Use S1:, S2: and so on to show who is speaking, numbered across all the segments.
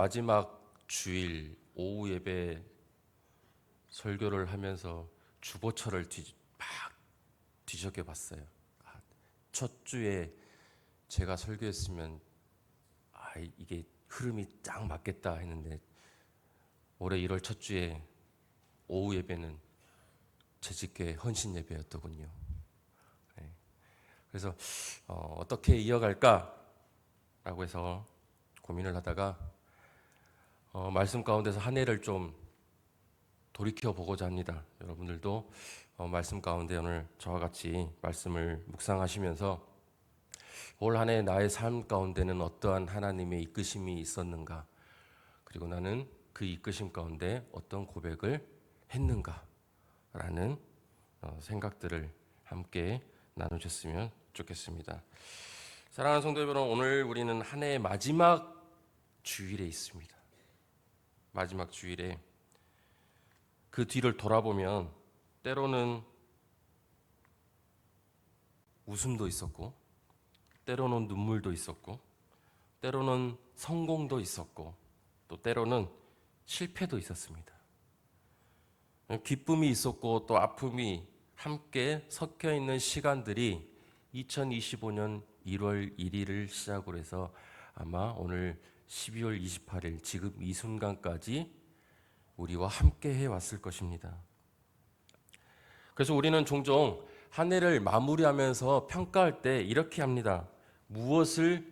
S1: 마지막 주일 오후 예배 설교를 하면서 주보처를 막 뒤적여 봤어요. 첫 주에 제가 설교했으면 이게 흐름이 딱 맞겠다 했는데 올해 1월 첫 주에 오후 예배는 재직교회 헌신 예배였더군요. 네. 그래서 어떻게 이어갈까라고 해서 고민을 하다가 말씀 가운데서 한 해를 좀 돌이켜 보고자 합니다. 여러분들도 말씀 가운데 오늘 저와 같이 말씀을 묵상하시면서 올 한 해 나의 삶 가운데는 어떠한 하나님의 이끄심이 있었는가, 그리고 나는 그 이끄심 가운데 어떤 고백을 했는가라는 생각들을 함께 나누셨으면 좋겠습니다. 사랑하는 성도 여러분, 오늘 우리는 한 해의 마지막 주일에 있습니다. 마지막 주일에 그 뒤를 돌아보면 때로는 웃음도 있었고, 때로는 눈물도 있었고, 때로는 성공도 있었고, 또 때로는 실패도 있었습니다. 기쁨이 있었고 또 아픔이 함께 섞여 있는 시간들이 2025년 1월 1일을 시작으로 해서 아마 오늘 12월 28일 지금 이 순간까지 우리와 함께 해왔을 것입니다. 그래서 우리는 종종 한 해를 마무리하면서 평가할 때 이렇게 합니다. 무엇을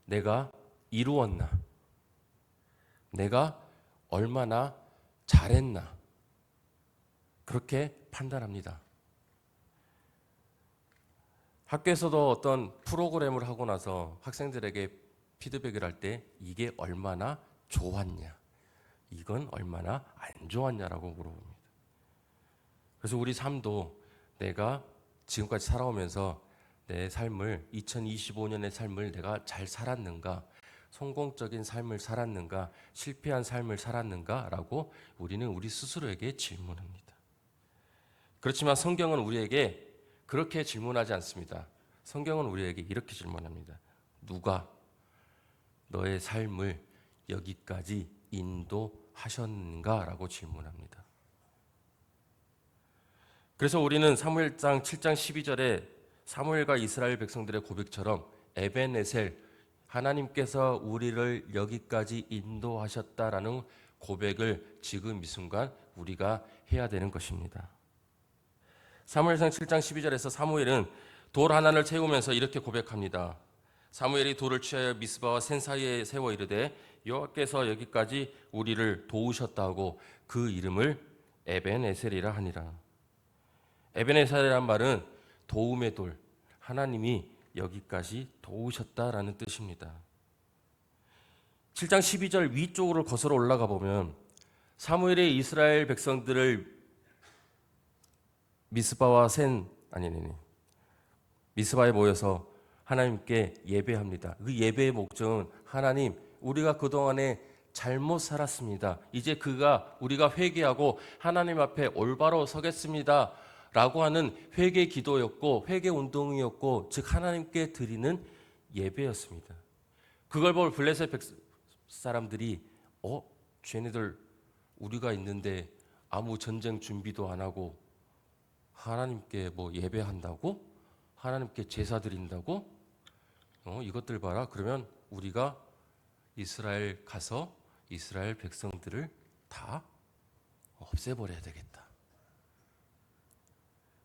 S1: 내가 이루었나? 내가 얼마나 잘했나? 그렇게 판단합니다. 학교에서도 어떤 프로그램을 하고 나서 학생들에게 피드백을 할 때 이게 얼마나 좋았냐, 이건 얼마나 안 좋았냐라고 물어봅니다. 그래서 우리 삶도 내가 지금까지 살아오면서 내 삶을 2025년의 삶을 내가 잘 살았는가, 성공적인 삶을 살았는가, 실패한 삶을 살았는가라고 우리는 우리 스스로에게 질문합니다. 그렇지만 성경은 우리에게 그렇게 질문하지 않습니다. 성경은 우리에게 이렇게 질문합니다. 누가 너의 삶을 여기까지 인도하셨는가라고 질문합니다. 그래서 우리는 사무엘상 7장 12절에 사무엘과 이스라엘 백성들의 고백처럼 에벤에셀, 하나님께서 우리를 여기까지 인도하셨다라는 고백을 지금 이 순간 우리가 해야 되는 것입니다. 사무엘상 7장 12절에서 사무엘은 돌 하나를 채우면서 이렇게 고백합니다. 사무엘이 돌을 취하여 미스바와 센 사이에 세워 이르되 여호와께서 여기까지 우리를 도우셨다고 그 이름을 에벤에셀이라 하니라. 에벤에셀이란 말은 도움의 돌, 하나님이 여기까지 도우셨다라는 뜻입니다. 7장 12절 위쪽으로 거슬러 올라가 보면 사무엘이 이스라엘 백성들을 미스바에 모여서 하나님께 예배합니다. 그 예배의 목적은 하나님, 우리가 그동안에 잘못 살았습니다. 이제 우리가 회개하고 하나님 앞에 올바로 서겠습니다 라고 하는 회개 기도였고 회개 운동이었고, 즉 하나님께 드리는 예배였습니다. 그걸 볼 블레셋 사람들이 쟤네들 우리가 있는데 아무 전쟁 준비도 안 하고 하나님께 예배한다고? 하나님께 제사 드린다고? 이것들 봐라. 그러면 우리가 이스라엘 가서 이스라엘 백성들을 다 없애버려야 되겠다.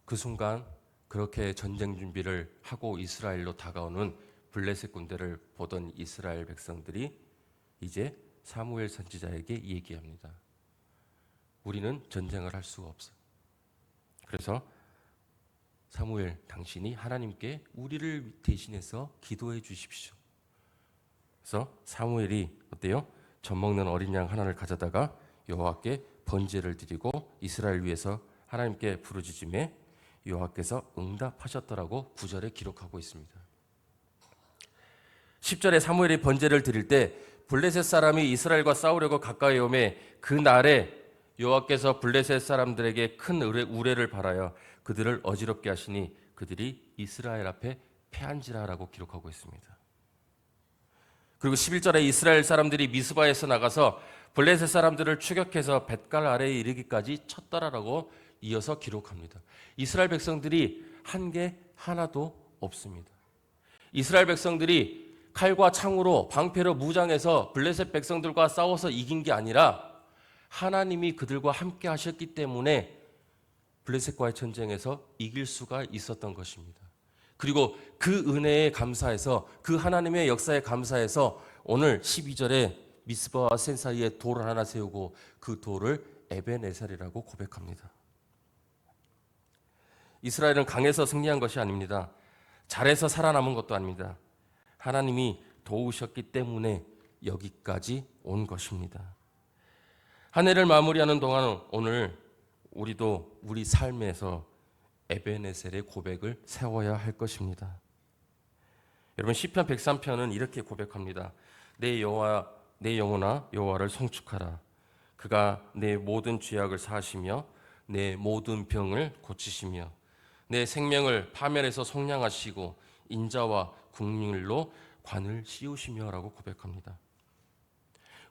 S1: 그 순간 그렇게 전쟁 준비를 하고 이스라엘로 다가오는 블레셋 군대를 보던 이스라엘 백성들이 이제 사무엘 선지자에게 얘기합니다. 우리는 전쟁을 할 수가 없어. 그래서 사무엘, 당신이 하나님께 우리를 대신해서 기도해 주십시오. 그래서 사무엘이 어때요? 젖 먹는 어린 양 하나를 가져다가 여호와께 번제를 드리고 이스라엘 위해서 하나님께 부르짖음에 여호와께서 응답하셨더라고 9절에 기록하고 있습니다. 10절에 사무엘이 번제를 드릴 때 블레셋 사람이 이스라엘과 싸우려고 가까이 오매 그 날에 여호와께서 블레셋 사람들에게 큰 우레를 발하여 그들을 어지럽게 하시니 그들이 이스라엘 앞에 패한지라라고 기록하고 있습니다. 그리고 11절에 이스라엘 사람들이 미스바에서 나가서 블레셋 사람들을 추격해서 벳갈 아래에 이르기까지 쳤더라라고 이어서 기록합니다. 이스라엘 백성들이 한 게 하나도 없습니다. 이스라엘 백성들이 칼과 창으로 방패로 무장해서 블레셋 백성들과 싸워서 이긴 게 아니라 하나님이 그들과 함께 하셨기 때문에 블레셋과의 전쟁에서 이길 수가 있었던 것입니다. 그리고 그 은혜에 감사해서, 그 하나님의 역사에 감사해서 오늘 12절에 미스바와 센 사이에 돌을 하나 세우고 그 돌을 에벤에셀이라고 고백합니다. 이스라엘은 강해서 승리한 것이 아닙니다. 잘해서 살아남은 것도 아닙니다. 하나님이 도우셨기 때문에 여기까지 온 것입니다. 한 해를 마무리하는 동안 오늘 우리도 우리 삶에서 에벤에셀의 고백을 세워야 할 것입니다. 여러분, 시편 103편은 이렇게 고백합니다. 내 영혼아 여호와를 송축하라. 그가 내 모든 죄악을 사하시며 내 모든 병을 고치시며 내 생명을 파멸해서 속량하시고 인자와 국률로 관을 씌우시며라고 고백합니다.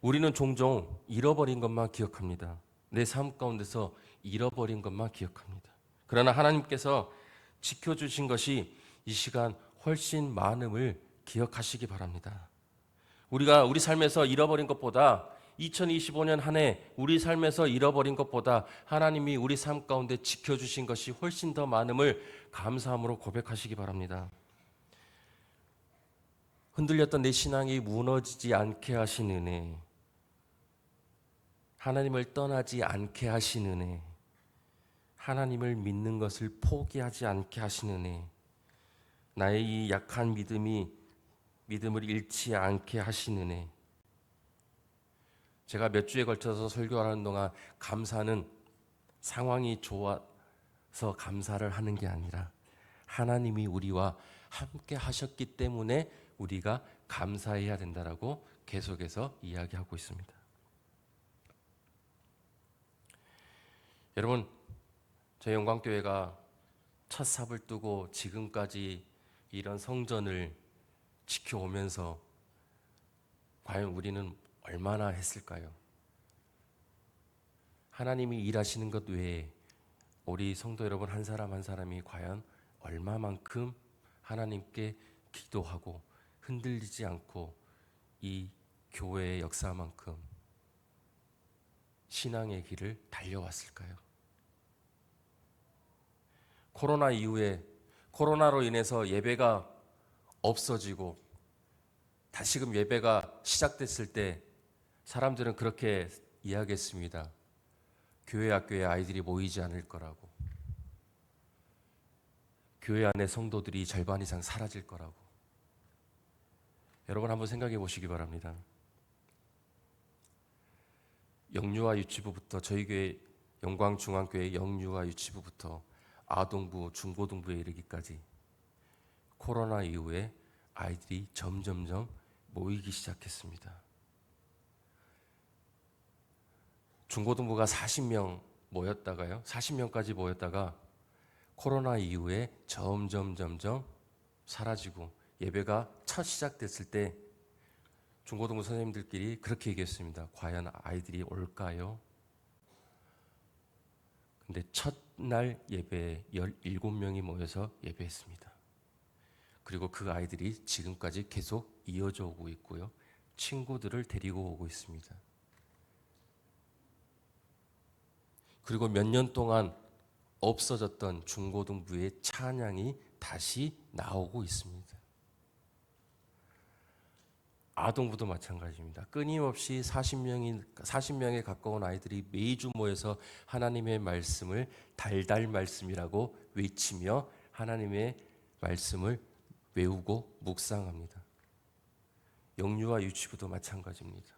S1: 우리는 종종 잃어버린 것만 기억합니다. 내 삶 가운데서 잃어버린 것만 기억합니다. 그러나 하나님께서 지켜주신 것이 이 시간 훨씬 많음을 기억하시기 바랍니다. 우리가 우리 삶에서 잃어버린 것보다 2025년 한 해 우리 삶에서 잃어버린 것보다 하나님이 우리 삶 가운데 지켜주신 것이 훨씬 더 많음을 감사함으로 고백하시기 바랍니다. 흔들렸던 내 신앙이 무너지지 않게 하신 은혜, 하나님을 떠나지 않게 하신 은혜, 하나님을 믿는 것을 포기하지 않게 하신 은혜, 나의 이 약한 믿음을 잃지 않게 하신 은혜. 제가 몇 주에 걸쳐서 설교하는 동안 감사는 상황이 좋아서 감사를 하는 게 아니라 하나님이 우리와 함께 하셨기 때문에 우리가 감사해야 된다라고 계속해서 이야기하고 있습니다. 여러분, 저희 영광교회가 첫 삽을 뜨고 지금까지 이런 성전을 지켜오면서 과연 우리는 얼마나 했을까요? 하나님이 일하시는 것 외에 우리 성도 여러분 한 사람 한 사람이 과연 얼마만큼 하나님께 기도하고 흔들리지 않고 이 교회의 역사만큼 신앙의 길을 달려왔을까요? 코로나 이후에 코로나로 인해서 예배가 없어지고 다시금 예배가 시작됐을 때 사람들은 그렇게 이야기했습니다. 교회 학교에 아이들이 모이지 않을 거라고, 교회 안에 성도들이 절반 이상 사라질 거라고. 여러분 한번 생각해 보시기 바랍니다. 영유아 유치부부터, 저희 교회 영광중앙교회 영유아 유치부부터 아동부, 중고등부에 이르기까지 코로나 이후에 아이들이 점점점 모이기 시작했습니다. 중고등부가 40명 모였다가요, 40명까지 모였다가 코로나 이후에 점점 사라지고 예배가 첫 시작됐을 때 중고등부 선생님들끼리 그렇게 얘기했습니다. 과연 아이들이 올까요? 근데 첫날 예배에 17명이 모여서 예배했습니다. 그리고 그 아이들이 지금까지 계속 이어져 오고 있고요. 친구들을 데리고 오고 있습니다. 그리고 몇 년 동안 없어졌던 중고등부의 찬양이 다시 나오고 있습니다. 아동부도 마찬가지입니다. 끊임없이 40명에 가까운 아이들이 매주 모여서 하나님의 말씀을 달달 말씀이라고 외치며 하나님의 말씀을 외우고 묵상합니다. 영유아 유치부도 마찬가지입니다.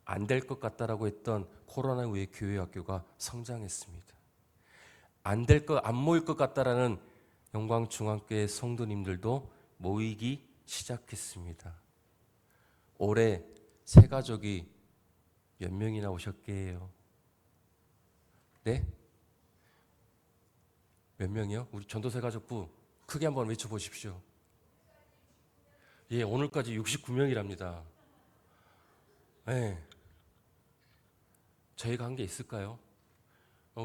S1: 안 될 것 같다라고 했던 코로나 후에 교회 학교가 성장했습니다. 안 모일 것 같다라는 영광중앙교회 성도님들도 모이기 시작했습니다. 올해 새 가족이 몇 명이나 오셨게요? 네? 몇 명이요? 우리 전도새 가족부 크게 한번 외쳐보십시오. 예, 오늘까지 69명이랍니다. 네. 저희가 한 게 있을까요?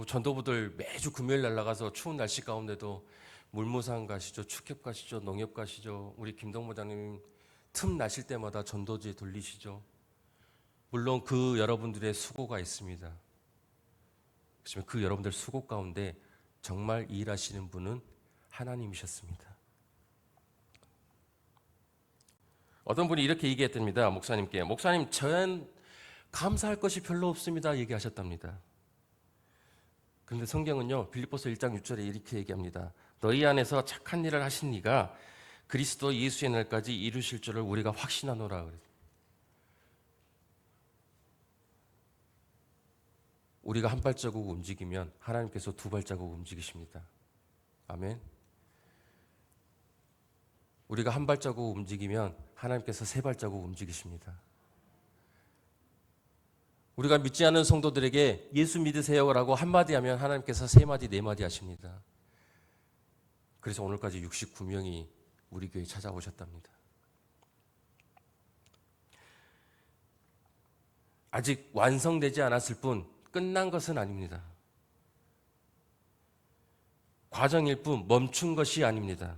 S1: 전도부들 매주 금요일 날 나가서 추운 날씨 가운데도 물무상 가시죠, 축협 가시죠, 농협 가시죠. 우리 김동모장님 틈 나실 때마다 전도지에 돌리시죠. 물론 그 여러분들의 수고가 있습니다. 그렇지만 그 여러분들 수고 가운데 정말 일하시는 분은 하나님이셨습니다. 어떤 분이 이렇게 얘기했답니다. 목사님께. 목사님, 저는 감사할 것이 별로 없습니다. 얘기하셨답니다. 그런데 성경은요, 빌립보서 1장 6절에 이렇게 얘기합니다. 너희 안에서 착한 일을 하신 이가 그리스도 예수의 날까지 이루실 줄을 우리가 확신하노라. 그랬어요. 우리가 한 발자국 움직이면 하나님께서 두 발자국 움직이십니다. 아멘. 우리가 한 발자국 움직이면 하나님께서 세 발자국 움직이십니다. 우리가 믿지 않는 성도들에게 예수 믿으세요라고 한마디 하면 하나님께서 세 마디, 네 마디 하십니다. 그래서 오늘까지 69명이 우리 교회에 찾아오셨답니다. 아직 완성되지 않았을 뿐 끝난 것은 아닙니다. 과정일 뿐 멈춘 것이 아닙니다.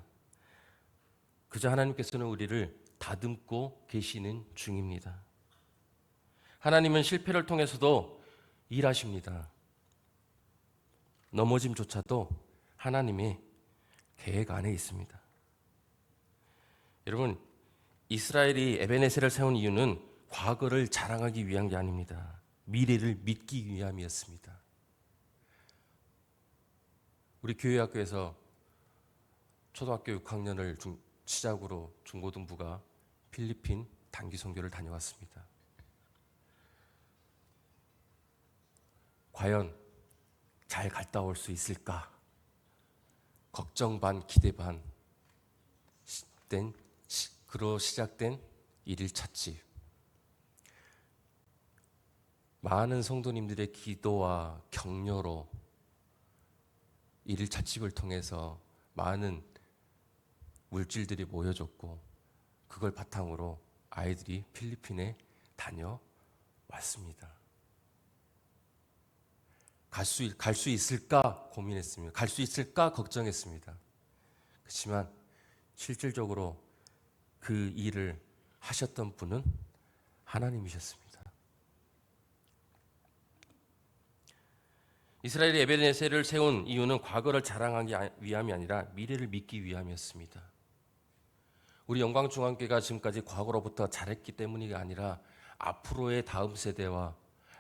S1: 그저 하나님께서는 우리를 다듬고 계시는 중입니다. 하나님은 실패를 통해서도 일하십니다. 넘어짐조차도 하나님의 계획 안에 있습니다. 여러분, 이스라엘이 에베네셀을 세운 이유는 과거를 자랑하기 위한 게 아닙니다. 미래를 믿기 위함이었습니다. 우리 교회학교에서 초등학교 6학년을 시작으로 중고등부가 필리핀 단기 선교를 다녀왔습니다. 과연 잘 갔다 올 수 있을까? 걱정 반 기대 반 그로 시작된 일일 찻집. 많은 성도님들의 기도와 격려로 일일 찻집을 통해서 많은 물질들이 모여졌고 그걸 바탕으로 아이들이 필리핀에 다녀왔습니다. 갈 수 있을까 고민했습니다. 갈 수 있을까 걱정했습니다. 그렇지만 실질적으로 그 일을 하셨던 분은 하나님이셨습니다. 이스라엘이 에베네셀을 세운 이유는 과거를 자랑하기 위함이 아니라 미래를 믿기 위함이었습니다. 우리 영광중앙교회가 지금까지 과거로부터 잘했기 때문이 아니라 앞으로의 다음 세대와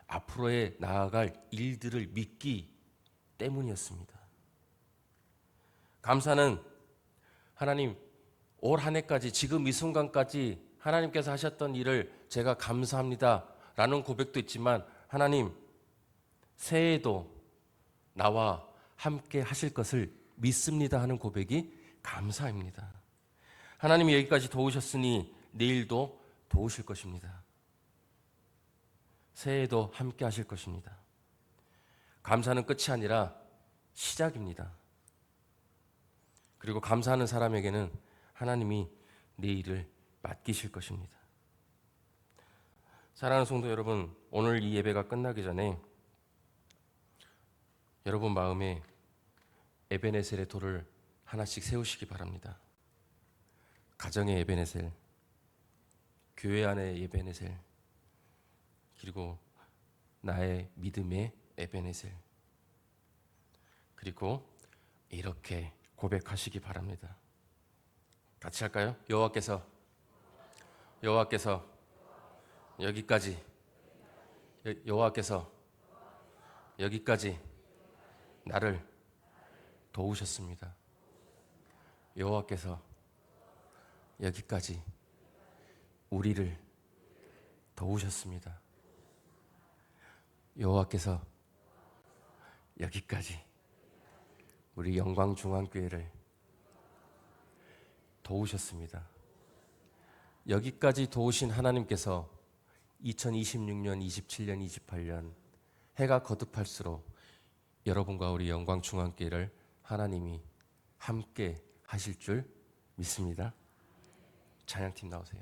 S1: 앞으로의 나아갈 일들을 믿기 때문이었습니다. 감사는 하나님 올 한 해까지 지금 이 순간까지 하나님께서 하셨던 일을 제가 감사합니다 라는 고백도 있지만 하나님 새해에도 나와 함께 하실 것을 믿습니다 하는 고백이 감사입니다. 하나님이 여기까지 도우셨으니 내일도 도우실 것입니다. 새해에도 함께 하실 것입니다. 감사는 끝이 아니라 시작입니다. 그리고 감사하는 사람에게는 하나님이 내일을 맡기실 것입니다. 사랑하는 성도 여러분, 오늘 이 예배가 끝나기 전에 여러분 마음에 에베네셀의 돌을 하나씩 세우시기 바랍니다. 가정의 에베네셀, 교회 안의 에베네셀, 그리고 나의 믿음의 에베네셀, 그리고 이렇게 고백하시기 바랍니다. 같이 할까요? 여호와께서 여기까지, 여호와께서 여기까지 나를 도우셨습니다. 여호와께서 여기까지 우리를 도우셨습니다. 여호와께서 여기까지 우리 영광중앙교회를 도우셨습니다. 여기까지 도우신 하나님께서 2026년, 27년, 28년 해가 거듭할수록 여러분과 우리 영광중앙교회를 하나님이 함께 하실 줄 믿습니다. 찬양팀 나오세요.